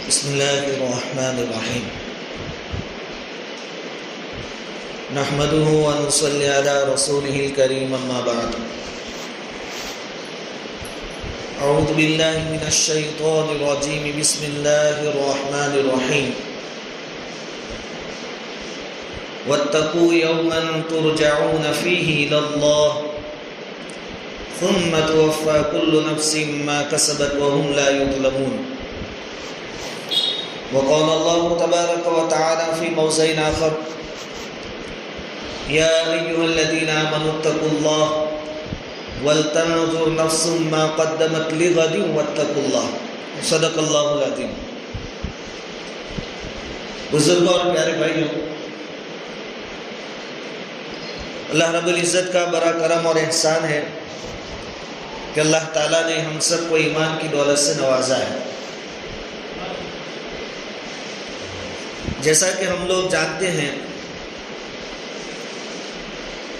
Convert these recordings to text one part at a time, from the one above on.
بسم اللہ الرحمن الرحیم نحمده ونصلي على رسوله الكريم اما بعد اعوذ باللہ من الشیطان الرجیم بسم اللہ الرحمن الرحیم واتقوا یوما ترجعون فیہ الی اللہ ثم توفى كل نفس ما كسبت وهم لا يظلمون وقال الله تبارك وتعالى في موضع آخر يا أيها الذين آمنوا اتقوا الله ولتنظر نفس ما قدمت لغد واتقوا الله صدق الله العظيم. بزرگوں اور پیارے بھائیوں، اللہ رب العزت کا بڑا کرم اور احسان ہے کہ اللہ تعالیٰ نے ہم سب کو ایمان کی دولت سے نوازا ہے. جیسا کہ ہم لوگ جانتے ہیں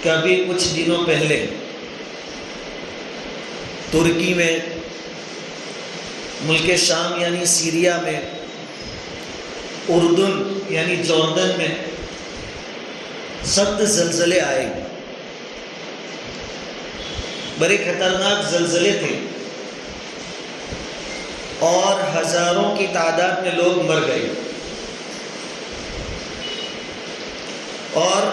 کہ ابھی کچھ دنوں پہلے ترکی میں، ملک شام یعنی سیریا میں، اردن یعنی جوردن میں سخت زلزلے آئے. بڑے خطرناک زلزلے تھے اور ہزاروں کی تعداد میں لوگ مر گئے، اور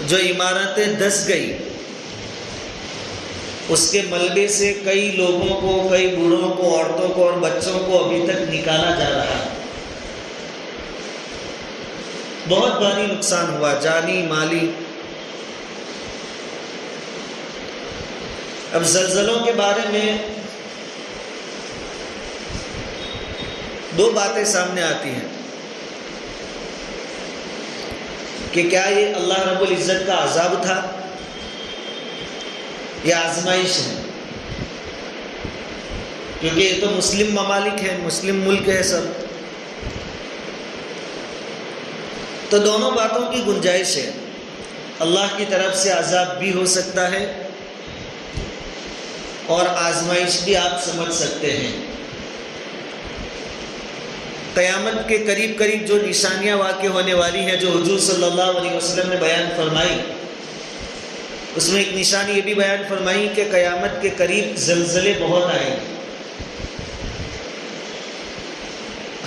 جو عمارتیں دھس گئی اس کے ملبے سے کئی لوگوں کو، کئی بوڑھوں کو، عورتوں کو اور بچوں کو ابھی تک نکالا جا رہا ہے. بہت بھاری نقصان ہوا، جانی مالی. اب زلزلوں کے بارے میں دو باتیں سامنے آتی ہیں کہ کیا یہ اللہ رب العزت کا عذاب تھا یا آزمائش ہے، کیونکہ یہ تو مسلم ممالک ہیں، مسلم ملک ہے سب. تو دونوں باتوں کی گنجائش ہے. اللہ کی طرف سے عذاب بھی ہو سکتا ہے اور آزمائش بھی آپ سمجھ سکتے ہیں. قیامت کے قریب قریب جو نشانیاں واقع ہونے والی ہیں، جو حضور صلی اللہ علیہ وسلم نے بیان فرمائی، اس میں ایک نشانی یہ بھی بیان فرمائی کہ قیامت کے قریب زلزلے بہت آئیں گے.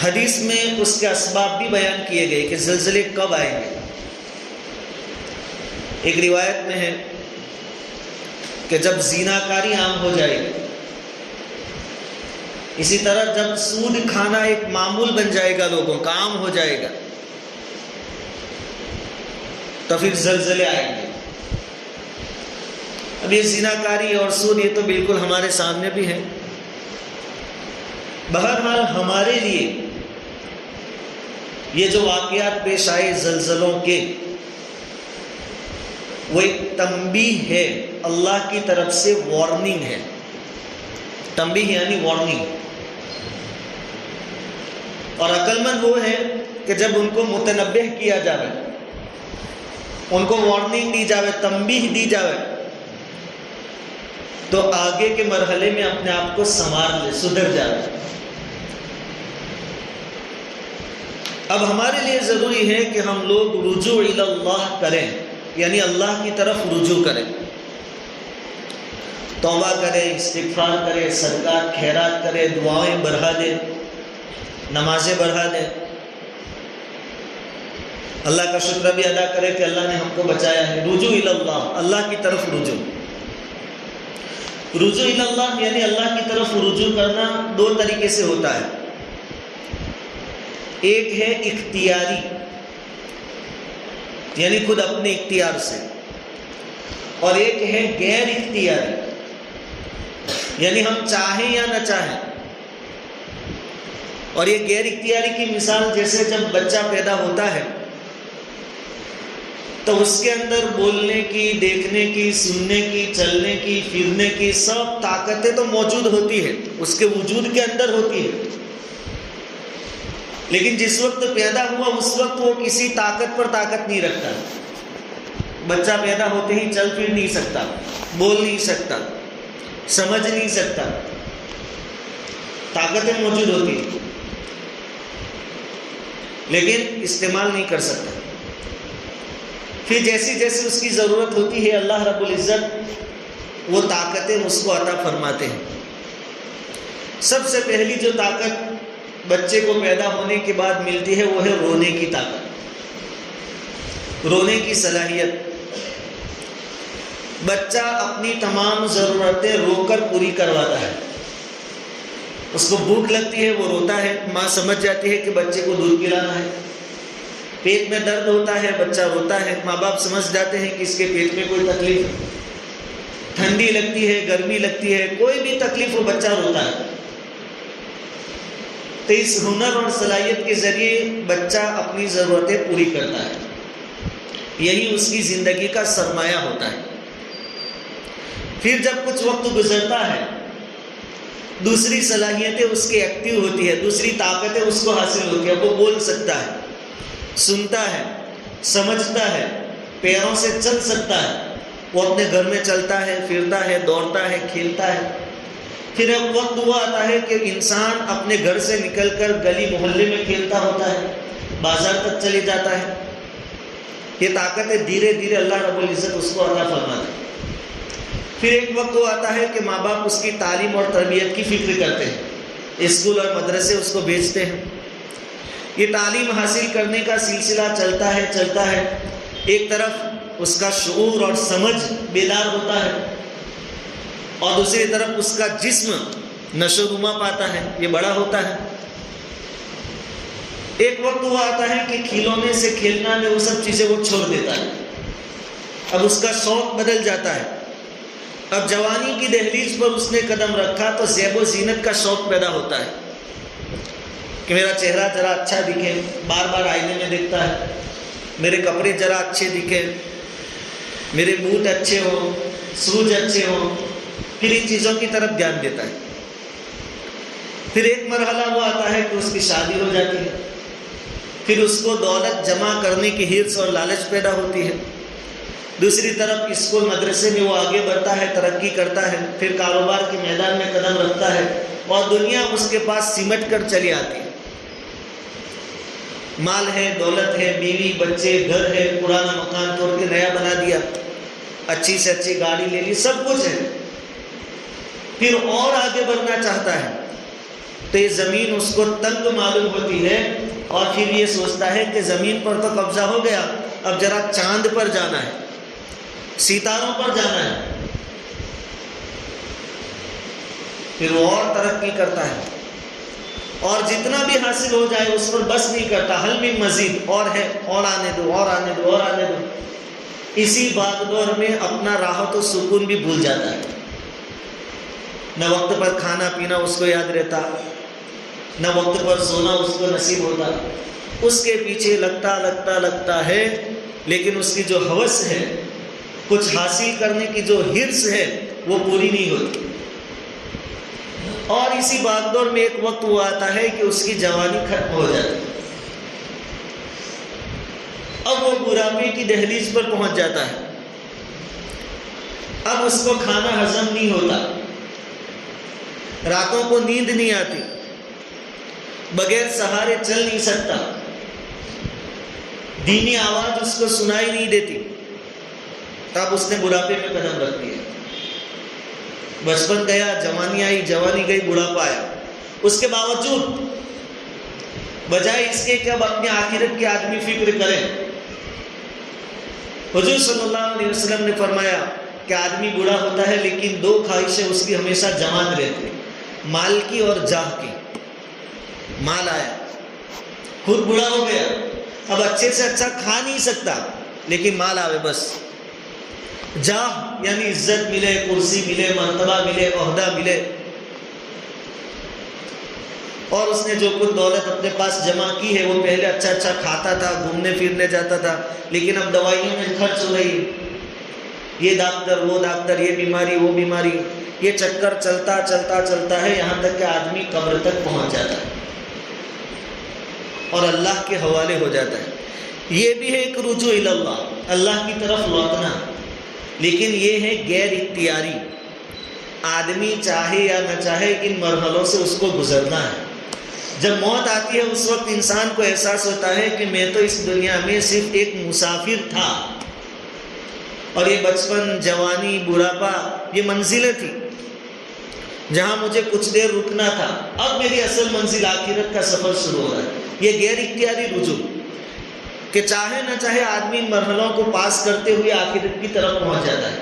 حدیث میں اس کے اسباب بھی بیان کیے گئے کہ زلزلے کب آئیں گے. ایک روایت میں ہے کہ جب زیناکاری عام ہو جائے گی، اسی طرح جب سود کھانا ایک معمول بن جائے گا، لوگوں کا عام ہو جائے گا، تو پھر زلزلے آئیں گے. اب یہ زیناکاری اور سود یہ تو بالکل ہمارے سامنے بھی ہے. بہرحال ہمارے لیے یہ جو واقعات پیش آئے زلزلوں کے، وہ ایک تنبیہ ہے، اللہ کی طرف سے وارننگ ہے. تنبیہ یعنی وارننگ. اور عقل مند وہ ہے کہ جب ان کو متنبہ کیا جائے، ان کو وارننگ دی جائے، تنبیہ دی جائے، تو آگے کے مرحلے میں اپنے آپ کو سنوار لے، سدھر جائے. اب ہمارے لیے ضروری ہے کہ ہم لوگ رجوع الی اللہ کریں، یعنی اللہ کی طرف رجوع کریں، توبہ کرے، استغفار کرے، صدقات خیرات کرے، دعائیں بڑھا دے، نمازیں بڑھا دے، اللہ کا شکر بھی ادا کرے کہ اللہ نے ہم کو بچایا ہے. رجوع الی اللہ، اللہ کی طرف رجوع. رجوع الی اللہ یعنی اللہ کی طرف رجوع کرنا دو طریقے سے ہوتا ہے. ایک ہے اختیاری، یعنی خود اپنے اختیار سے، اور ایک ہے غیر اختیاری، یعنی ہم چاہیں یا نہ چاہیں. اور یہ غیر اختیاری کی مثال جیسے جب بچہ پیدا ہوتا ہے تو اس کے اندر بولنے کی، دیکھنے کی، سننے کی، چلنے کی، پھرنے کی سب طاقتیں تو موجود ہوتی ہے، اس کے وجود کے اندر ہوتی ہے. لیکن جس وقت پیدا ہوا اس وقت وہ کسی طاقت پر طاقت نہیں رکھتا. بچہ پیدا ہوتے ہی چل پھر نہیں سکتا، بول نہیں سکتا، سمجھ نہیں سکتا. طاقتیں موجود ہوتی ہیں لیکن استعمال نہیں کر سکتا. پھر جیسی جیسی اس کی ضرورت ہوتی ہے اللہ رب العزت وہ طاقتیں اس کو عطا فرماتے ہیں. سب سے پہلی جو طاقت بچے کو پیدا ہونے کے بعد ملتی ہے وہ ہے رونے کی طاقت، رونے کی صلاحیت. بچہ اپنی تمام ضرورتیں رو کر پوری کرواتا ہے. اس کو بھوک لگتی ہے وہ روتا ہے، ماں سمجھ جاتی ہے کہ بچے کو دودھ پلانا ہے. پیٹ میں درد ہوتا ہے بچہ روتا ہے، ماں باپ سمجھ جاتے ہیں کہ اس کے پیٹ میں کوئی تکلیف ہے. ٹھنڈی لگتی ہے، گرمی لگتی ہے، کوئی بھی تکلیف ہو بچہ روتا ہے. تو اس ہنر اور صلاحیت کے ذریعے بچہ اپنی ضرورتیں پوری کرتا ہے. یہی اس کی زندگی کا سرمایہ ہوتا ہے. پھر جب کچھ وقت گزرتا ہے دوسری صلاحیتیں اس کے ایکٹیو ہوتی ہے، دوسری طاقتیں اس کو حاصل ہوتی ہیں. وہ بول سکتا ہے، سنتا ہے، سمجھتا ہے، پیروں سے چل سکتا ہے، وہ اپنے گھر میں چلتا ہے، پھرتا ہے، دوڑتا ہے، کھیلتا ہے. پھر ایک وقت ہوا آتا ہے کہ انسان اپنے گھر سے نکل کر گلی محلے میں کھیلتا ہوتا ہے، بازار تک چلے جاتا ہے. یہ طاقتیں دھیرے دھیرے اللہ رب العزت اس کو عطا فرماتا ہے. پھر ایک وقت وہ آتا ہے کہ ماں باپ اس کی تعلیم اور تربیت کی فکر کرتے ہیں، اسکول اور مدرسے اس کو بھیجتے ہیں. یہ تعلیم حاصل کرنے کا سلسلہ چلتا ہے. ایک طرف اس کا شعور اور سمجھ بیدار ہوتا ہے اور دوسری طرف اس کا جسم نشو و نما پاتا ہے، یہ بڑا ہوتا ہے. ایک وقت وہ آتا ہے کہ کھلونے سے کھیلنا میں وہ سب چیزیں وہ چھوڑ دیتا ہے. اب اس کا شوق بدل جاتا ہے. اب جوانی کی دہلیز پر اس نے قدم رکھا تو زیب و زینت کا شوق پیدا ہوتا ہے کہ میرا چہرہ ذرا اچھا دکھے، بار بار آئینے میں دیکھتا ہے، میرے کپڑے ذرا اچھے دکھیں، میرے بوٹ اچھے ہوں، شوز اچھے ہوں. پھر ان چیزوں کی طرف دھیان دیتا ہے. پھر ایک مرحلہ وہ آتا ہے کہ اس کی شادی ہو جاتی ہے. پھر اس کو دولت جمع کرنے کی حرص اور لالچ پیدا ہوتی ہے. دوسری طرف اسکول مدرسے میں وہ آگے بڑھتا ہے، ترقی کرتا ہے. پھر کاروبار کے میدان میں قدم رکھتا ہے اور دنیا اس کے پاس سمٹ کر چلی آتی ہے. مال ہے، دولت ہے، بیوی، بچے، گھر ہے، پرانا مکان توڑ کے نیا بنا دیا، اچھی سے اچھی گاڑی لے لی، سب کچھ ہے. پھر اور آگے بڑھنا چاہتا ہے تو یہ زمین اس کو تنگ معلوم ہوتی ہے اور پھر یہ سوچتا ہے کہ زمین پر تو قبضہ ہو گیا، اب ذرا چاند پر جانا ہے، ستاروں پر جانا ہے. پھر وہ اور ترقی کرتا ہے اور جتنا بھی حاصل ہو جائے اس پر بس نہیں کرتا، حل میں مزید اور ہے، اور آنے دو، اور آنے دو، اور آنے دو. اسی بھاگ دوڑ میں اپنا راحت و سکون بھی بھول جاتا ہے. نہ وقت پر کھانا پینا اس کو یاد رہتا، نہ وقت پر سونا اس کو نصیب ہوتا. اس کے پیچھے لگتا ہے لیکن اس کی جو ہوس ہے، کچھ حاصل کرنے کی جو حرص ہے وہ پوری نہیں ہوتی. اور اسی بھاگ دوڑ میں ایک وقت وہ آتا ہے کہ اس کی جوانی ختم ہو جاتی ہے. اب وہ بڑھاپے کی دہلیز پر پہنچ جاتا ہے. اب اس کو کھانا ہضم نہیں ہوتا، راتوں کو نیند نہیں آتی، بغیر سہارے چل نہیں سکتا، دینی آواز اس کو سنائی نہیں دیتی. تب اس نے بڑھاپے میں قدم رکھ دیا. بچپن گیا، جوانی آئی، جوانی گئی، بڑھاپا آیا. اس کے باوجود بجائے اس کے کہ اب اپنے آخرت کی آدمی فکر کریں، حضور صلی اللہ علیہ وسلم نے فرمایا کہ آدمی بوڑھا ہوتا ہے لیکن دو خواہشیں اس کی ہمیشہ جوان رہتی ہیں، مال کی اور جاہ کی. مال آیا، خود بوڑھا ہو گیا، اب اچھے سے اچھا کھا نہیں سکتا لیکن مال آوے بس. جاہ یعنی عزت ملے، کرسی ملے، مرتبہ ملے، عہدہ ملے. اور اس نے جو کچھ دولت اپنے پاس جمع کی ہے وہ پہلے اچھا اچھا کھاتا تھا، گھومنے پھرنے جاتا تھا، لیکن اب دوائیوں میں خرچ ہو رہی ہے. یہ ڈاکٹر، وہ ڈاکٹر، یہ بیماری، وہ بیماری، یہ چکر چلتا ہے یہاں تک کہ آدمی قبر تک پہنچ جاتا ہے اور اللہ کے حوالے ہو جاتا ہے. یہ بھی ہے ایک رجوع الی اللہ، اللہ کی طرف لوٹنا، لیکن یہ ہے غیر اختیاری. آدمی چاہے یا نہ چاہے ان مرحلوں سے اس کو گزرنا ہے۔ جب موت آتی ہے اس وقت انسان کو احساس ہوتا ہے کہ میں تو اس دنیا میں صرف ایک مسافر تھا، اور یہ بچپن، جوانی، بڑھاپا یہ منزلیں تھی جہاں مجھے کچھ دیر رکنا تھا، اب میری اصل منزل آخرت کا سفر شروع ہو رہا ہے۔ یہ غیر اختیاری رجوع کہ چاہے نہ چاہے آدمی ان مرحلوں کو پاس کرتے ہوئے آخرت کی طرف پہنچ جاتا ہے،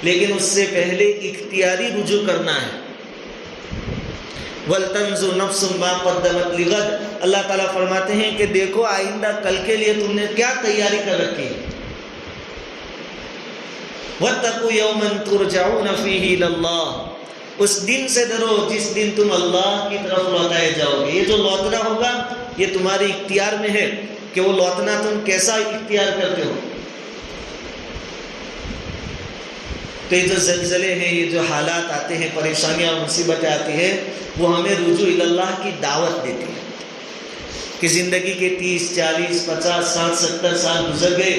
لیکن اس سے پہلے اختیاری رجوع کرنا ہے۔ وَلْتَنْظُرْ نَفْسٌ مَا قَدَّمَتْ لِغَدٍ، اللہ تعالیٰ فرماتے ہیں کہ دیکھو آئندہ کل کے لیے تم نے کیا تیاری کر رکھی ہے۔ وَاتَّقُوا يَوْمًا تُرْجَعُونَ فِيهِ إِلَى اللَّهِ، اس دن سے ڈرو جس دن تم اللہ کی طرف لوٹائے جاؤ گے۔ یہ جو لوٹنا ہوگا یہ تمہارے اختیار میں ہے کہ وہ لوٹنا تم کیسا اختیار کرتے ہو۔ تو یہ جو زلزلے ہیں، یہ جو حالات آتے ہیں، پریشانیاں اور مصیبتیں آتی ہیں، وہ ہمیں رجوع اللہ کی دعوت دیتی ہے کہ زندگی کے 30، 40، 50، 60، 70 سال گزر گئے،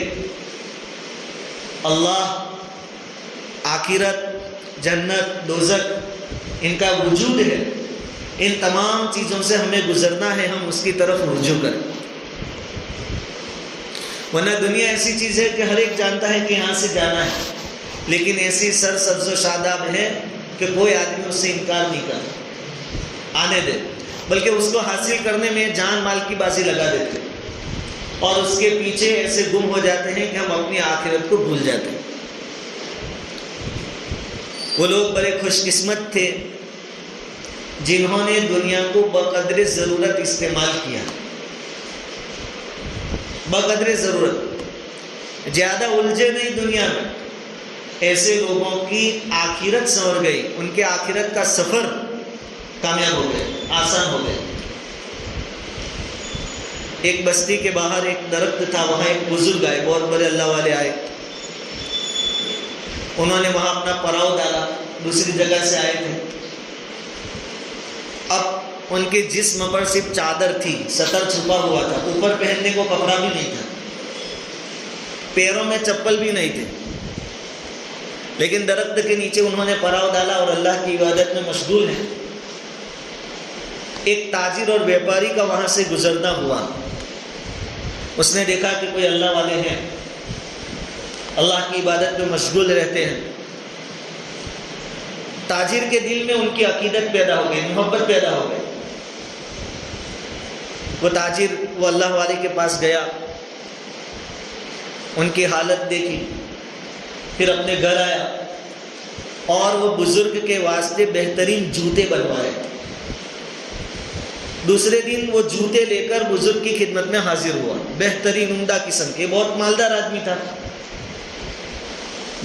اللہ، آخرت، جنت، دوزخ ان کا وجود ہے، ان تمام چیزوں سے ہمیں گزرنا ہے، ہم اس کی طرف رجوع کریں۔ ورنہ دنیا ایسی چیز ہے کہ ہر ایک جانتا ہے کہ یہاں سے جانا ہے، لیکن ایسی سر سبز و شاداب ہے کہ کوئی آدمی اس سے انکار نہیں کرتا آنے دے، بلکہ اس کو حاصل کرنے میں جان مال کی بازی لگا دیتے اور اس کے پیچھے ایسے گم ہو جاتے ہیں کہ ہم اپنی آخرت کو بھول جاتے ہیں۔ وہ لوگ بڑے خوش قسمت تھے جنہوں نے دنیا کو بقدر ضرورت استعمال کیا، بقدر ضرورت، زیادہ الجھے نہیں دنیا میں۔ ایسے لوگوں کی آخرت سنور گئی، ان کے آخرت کا سفر کامیاب ہو گئے، آسان ہو گئے۔ ایک بستی کے باہر ایک درخت تھا، وہاں ایک بزرگ آئے، بہت بڑے اللہ والے آئے، انہوں نے وہاں اپنا پڑاؤ ڈالا، دوسری جگہ سے آئے تھے۔ اب ان کے جسم پر صرف چادر تھی، سطر چھپا ہوا تھا، اوپر پہننے کو کپڑا بھی نہیں تھا، پیروں میں چپل بھی نہیں تھے، لیکن درخت کے نیچے انہوں نے پڑاؤ ڈالا اور اللہ کی عبادت میں مشغول ہیں۔ ایک تاجر اور بیپاری کا وہاں سے گزرنا ہوا، اس نے دیکھا کہ کوئی اللہ والے ہیں، اللہ کی عبادت میں مشغول رہتے ہیں۔ تاجر کے دل میں ان کی عقیدت پیدا ہو گئی، محبت پیدا ہو گئی۔ وہ تاجر وہ اللہ والے کے پاس گیا، ان کی حالت دیکھی، پھر اپنے گھر آیا اور وہ بزرگ کے واسطے بہترین جوتے بنوائے۔ دوسرے دن وہ جوتے لے کر بزرگ کی خدمت میں حاضر ہوا، بہترین عمدہ قسم کے، بہت مالدار آدمی تھا۔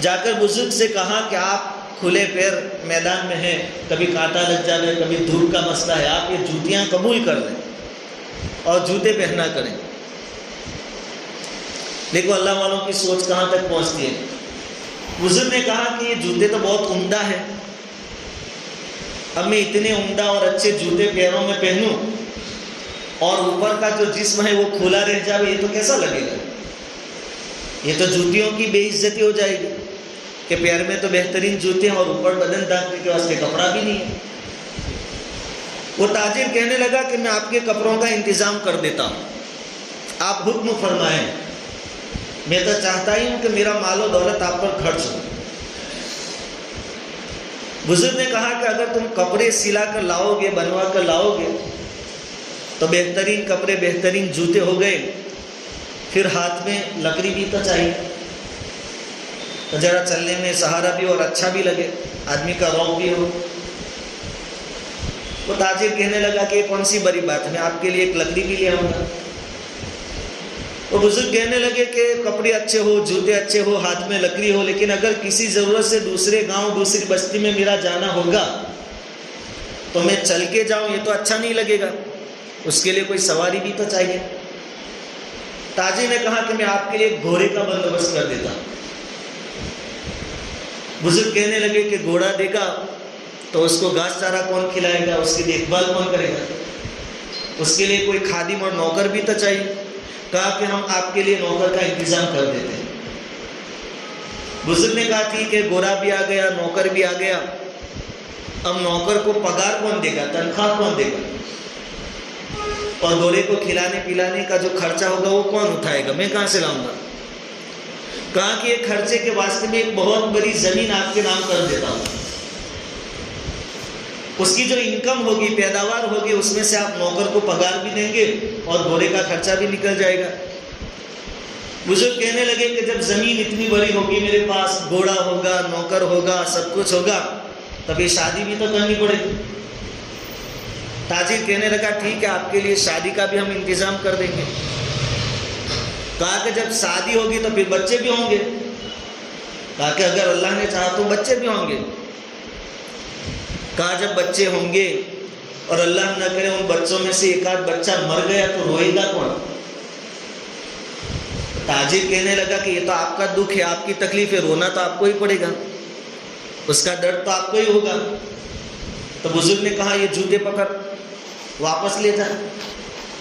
جا کر بزرگ سے کہا کہ آپ کھلے پیر میدان میں ہیں، کبھی کانٹا لگ جائے، کبھی دھوپ کا مسئلہ ہے، آپ یہ جوتیاں قبول کر لیں اور جوتے پہنا کریں۔ دیکھو اللہ والوں کی سوچ کہاں تک پہنچتی ہے۔ بزرگ نے کہا کہ یہ جوتے تو بہت عمدہ ہیں، اب میں اتنے عمدہ اور اچھے جوتے پیروں میں پہنوں اور اوپر کا جو جسم ہے وہ کھلا رہ جائے، یہ تو کیسا لگے گا؟ یہ تو جوتیوں کی بے عزتی ہو جائے گی کہ پیر میں تو بہترین جوتے ہیں اور اوپر بدن ڈھانکنے کے واسطے کپڑا بھی نہیں ہے۔ وہ تاجر کہنے لگا کہ میں آپ کے کپڑوں کا انتظام کر دیتا ہوں، آپ حکم فرمائیں، میں تو چاہتا ہی ہوں کہ میرا مال و دولت آپ پر خرچ ہو۔ بزرگ نے کہا کہ اگر تم کپڑے سلا کر لاؤ گے، بنوا کر لاؤ گے تو بہترین کپڑے، بہترین جوتے ہو گئے، پھر ہاتھ میں لکڑی بھی تو چاہیے، تو ذرا چلنے میں سہارا بھی اور اچھا بھی لگے، آدمی کا روب بھی ہو۔ وہ تاجر کہنے لگا کہ یہ کون سی بڑی بات ہے، میں آپ کے لیے ایک لکڑی بھی لے آؤں گا۔ وہ بزرگ کہنے لگے کہ کپڑے اچھے ہو، جوتے اچھے ہو، ہاتھ میں لکڑی ہو، لیکن اگر کسی ضرورت سے دوسرے گاؤں، دوسری بستی میں میرا جانا ہوگا تو میں چل کے جاؤں، یہ تو اچھا نہیں لگے گا، اس کے لیے کوئی سواری بھی تو چاہیے۔ تاجر نے کہا کہ میں آپ کے لیے گھوڑے کا بندوبست کر دیتا ہوں۔ بزرگ کہنے لگے کہ گھوڑا دیکھا تو اس کو گھاس چارہ کون کھلائے گا، اس کی دیکھ بھال کون کرے گا، اس کے لیے کوئی خادم اور نوکر بھی تو چاہیے۔ کہا کہ ہم آپ کے لیے نوکر کا انتظام کر دیتے ہیں۔ بزرگ نے کہا ٹھیک ہے، گھوڑا بھی آ گیا، نوکر بھی آ گیا، اب نوکر کو پگار کون دے گا، تنخواہ کون دے گا، اور گھوڑے کو کھلانے پلانے کا جو خرچہ ہوگا وہ کون اٹھائے گا، میں کہاں سے لاؤں گا؟ کہا کہ ایک خرچے کے واسطے میں ایک بہت بڑی زمین آپ کے نام کر دیتا ہوں، اس کی جو انکم ہوگی، پیداوار ہوگی، اس میں سے آپ نوکر کو پگار بھی دیں گے اور گھوڑے کا خرچہ بھی نکل جائے گا۔ بزرگ کہنے لگے کہ جب زمین اتنی بڑی ہوگی، میرے پاس گھوڑا ہوگا، نوکر ہوگا، سب کچھ ہوگا، تب یہ شادی بھی تو کرنی پڑے گی۔ تاجر کہنے لگا ٹھیک ہے، آپ کے لیے شادی کا بھی ہم انتظام کر دیں گے۔ کہا کہ جب شادی ہوگی تو پھر بچے بھی ہوں گے۔ کہا کہ اگر اللہ نے چاہا تو بچے بھی ہوں گے۔ کہا جب بچے ہوں گے اور اللہ نہ کرے ان بچوں میں سے ایک آدھ بچہ مر گیا تو روئے گا کون؟ تاجر کہنے لگا کہ یہ تو آپ کا دکھ ہے، آپ کی تکلیف ہے، رونا تو آپ کو ہی پڑے گا، اس کا درد تو آپ کو ہی ہوگا۔ تو بزرگ نے کہا یہ جوتے پکڑ، واپس لے جا،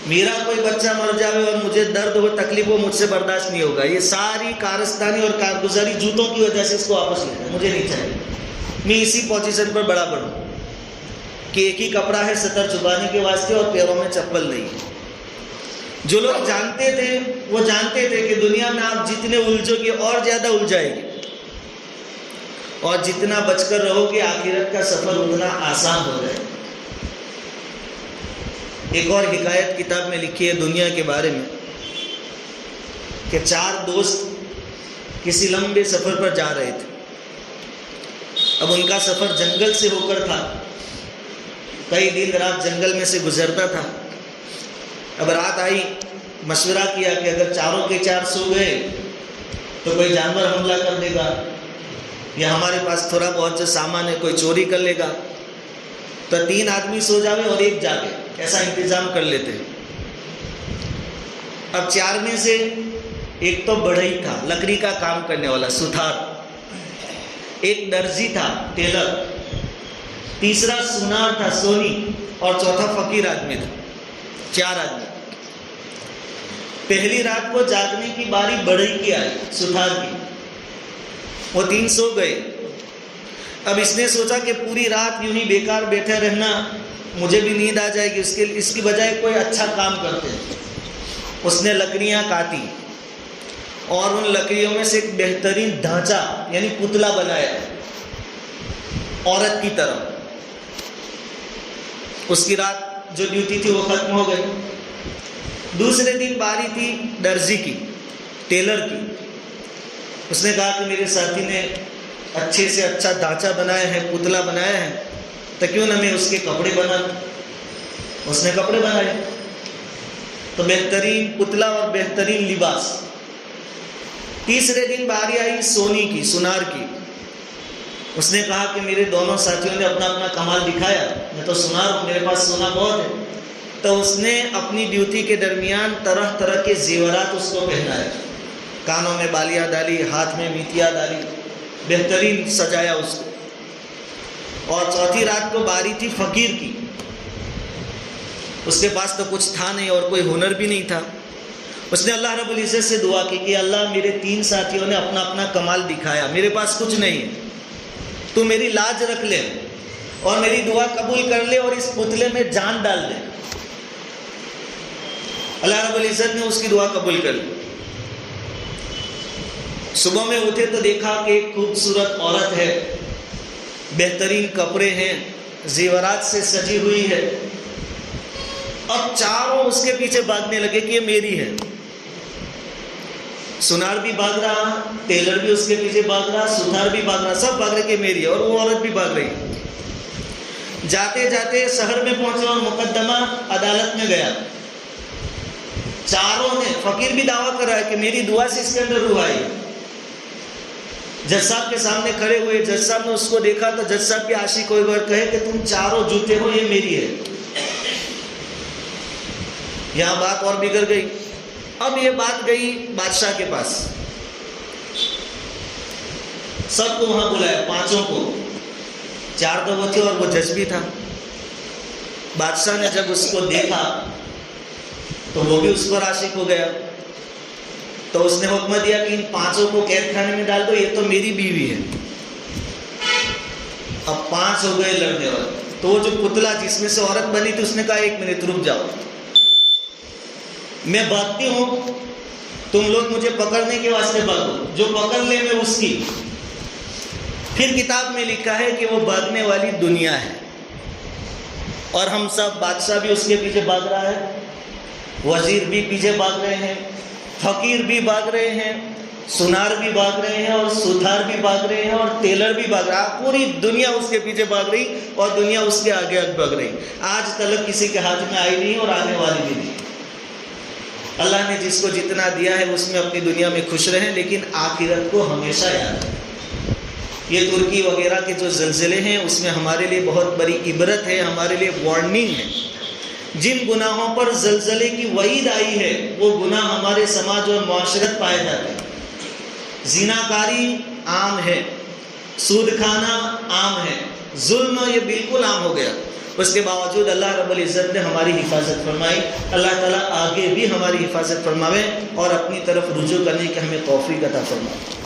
میرا کوئی بچہ مر جائے اور مجھے درد ہو، تکلیف ہو، مجھ سے برداشت نہیں ہوگا۔ یہ ساری کارستانی اور کارگزاری جوتوں کی وجہ سے اس کو واپس لے جا، مجھے نہیں چاہیے۔ میں اسی پوزیشن پر بڑا بڑھوں کہ ایک ہی کپڑا ہے سطر چھپانے کے واسطے اور پیروں میں چپل نہیں ہے۔ جو لوگ جانتے تھے وہ جانتے تھے کہ دنیا میں آپ جتنے الجھو گے اور زیادہ الجھائے گی، اور جتنا بچ کر رہو گے آخرت کا سفر اتنا آسان ہو جائے گا۔ ایک اور حکایت کتاب میں لکھی ہے دنیا کے بارے میں کہ 4 دوست کسی لمبے سفر پر جا رہے تھے۔ اب ان کا سفر جنگل سے ہو کر تھا، کئی دن رات جنگل میں سے گزرتا تھا۔ اب رات آئی، مشورہ کیا کہ اگر چاروں کے 4 سو گئے تو کوئی جانور حملہ کر دے گا، یا ہمارے پاس تھوڑا بہت جو سامان ہے کوئی چوری کر لے گا، تو 3 آدمی سو جاوے اور 1 جاگے، ایسا انتظام کر لیتے۔ اب 4 میں سے ایک تو بڑھئی تھا، لکڑی کا کام کرنے والا، سُتھار، ایک درزی تھا، ٹیلر، تیسرا سونار تھا، سونی، اور چوتھا فقیر آدمی تھا۔ 4 آدمی۔ پہلی رات کو جاگنے کی باری بڑھئی کی آئی، سُتھار کی، وہ 3 سو گئے۔ اب اس نے سوچا کہ پوری رات یوں ہی بیکار بیٹھے رہنا، مجھے بھی نیند آ جائے گی، اس کی بجائے کوئی اچھا کام کرتے ہیں۔ اس نے لکڑیاں کاٹی اور ان لکڑیوں میں سے ایک بہترین ڈھانچہ یعنی پتلا بنایا عورت کی طرح۔ اس کی رات جو ڈیوٹی تھی وہ ختم ہو گئی۔ دوسرے دن باری تھی درزی کی، ٹیلر کی۔ اس نے کہا کہ میرے ساتھی نے اچھے سے اچھا ڈھانچہ بنایا ہے، پتلا بنایا ہے، تو کیوں نہ میں اس کے کپڑے بنا دوں۔ اس نے کپڑے بنائے، تو بہترین پتلا اور بہترین لباس۔ تیسرے دن باری آئی سونی کی، سونار کی۔ اس نے کہا کہ میرے دونوں ساتھیوں نے اپنا اپنا کمال دکھایا، میں تو سونار ہوں، میرے پاس سونا بہت ہے۔ تو اس نے اپنی ڈیوٹی کے درمیان طرح طرح کے زیورات اس کو پہنائے، کانوں میں بالیاں ڈالی، ہاتھ میں میتیاں ڈالی، بہترین سجایا اس کو۔ اور چوتھی رات کو باری تھی فقیر کی۔ اس کے پاس تو کچھ تھا نہیں اور کوئی ہنر بھی نہیں تھا۔ اس نے اللہ رب العزت سے دعا کی کہ اللہ میرے 3 ساتھیوں نے اپنا اپنا کمال دکھایا، میرے پاس کچھ نہیں ہے، تو میری لاج رکھ لے اور میری دعا قبول کر لے اور اس پتلے میں جان ڈال دے۔ اللہ رب العزت نے اس کی دعا قبول کر لی۔ صبح میں اٹھے تو دیکھا کہ ایک خوبصورت عورت ہے، بہترین کپڑے ہیں، زیورات سے سجی ہوئی ہے، اب چاروں اس کے پیچھے بھاگنے لگے کہ یہ میری ہے۔ سونار بھی بھاگ رہا، ٹیلر بھی اس کے پیچھے بھاگ رہا، سونار بھی بھاگ رہا، سب بھاگ رہے کہ میری ہے، اور وہ عورت بھی بھاگ رہی۔ جاتے جاتے شہر میں پہنچے اور مقدمہ عدالت میں گیا۔ چاروں نے، فقیر بھی دعویٰ کر رہا ہے کہ میری دعا سے اس کے اندر روح آئی۔ جج صاحب کے سامنے کھڑے ہوئے، جج صاحب نے اس کو دیکھا تو جج صاحب بھی عاشق ہوئے اور کہے کہ تم چاروں جھوٹے ہو، یہ میری ہے۔ یہاں بات اور بگڑ گئی۔ اب یہ بات گئی بادشاہ کے پاس، سب کو وہاں بلایا، 5 کو، 4 تو وہ تھے اور وہ جج بھی تھا۔ بادشاہ نے جب اس کو دیکھا تو وہ بھی اس پر عاشق ہو گیا، تو اس نے حکم دیا کہ ان 5 کو قید خانے میں ڈال دو، یہ تو میری بیوی ہے۔ اب 5 ہو گئے لڑنے والے. تو وہ جو پتلا جس میں سے عورت بنی تھی اس نے کہا 1 منٹ رک جاؤ، میں بھاگتی ہوں، تم لوگ مجھے پکڑنے کے واسطے بھاگو، جو پکڑ لے میں اس کی. پھر کتاب میں لکھا ہے کہ وہ بھاگنے والی دنیا ہے، اور ہم سب، بادشاہ بھی اس کے پیچھے بھاگ رہا ہے، وزیر بھی پیچھے بھاگ رہے ہیں، فقیر بھی بھاگ رہے ہیں، سنار بھی بھاگ رہے ہیں، اور سودھار بھی بھاگ رہے ہیں، اور ٹیلر بھی بھاگ رہا ہے. پوری دنیا اس کے پیچھے بھاگ رہی اور دنیا اس کے آگے بھاگ رہی. آج تلک کسی کے ہاتھ میں آئی نہیں اور آنے والی بھی نہیں. اللہ نے جس کو جتنا دیا ہے اس میں اپنی دنیا میں خوش رہیں، لیکن آخرت کو ہمیشہ یاد رکھیں. یہ ترکی وغیرہ کے جو زلزلے ہیں اس میں ہمارے لیے بہت بڑی عبرت ہے، ہمارے لیے وارننگ ہے. جن گناہوں پر زلزلے کی وعید آئی ہے وہ گناہ ہمارے سماج اور معاشرت پائے جاتے ہیں. زناکاری عام ہے، سود کھانا عام ہے، ظلم یہ بالکل عام ہو گیا. اس کے باوجود اللہ رب العزت نے ہماری حفاظت فرمائی. اللہ تعالیٰ آگے بھی ہماری حفاظت فرماوے اور اپنی طرف رجوع کرنے کی ہمیں توفیق عطا فرمائے.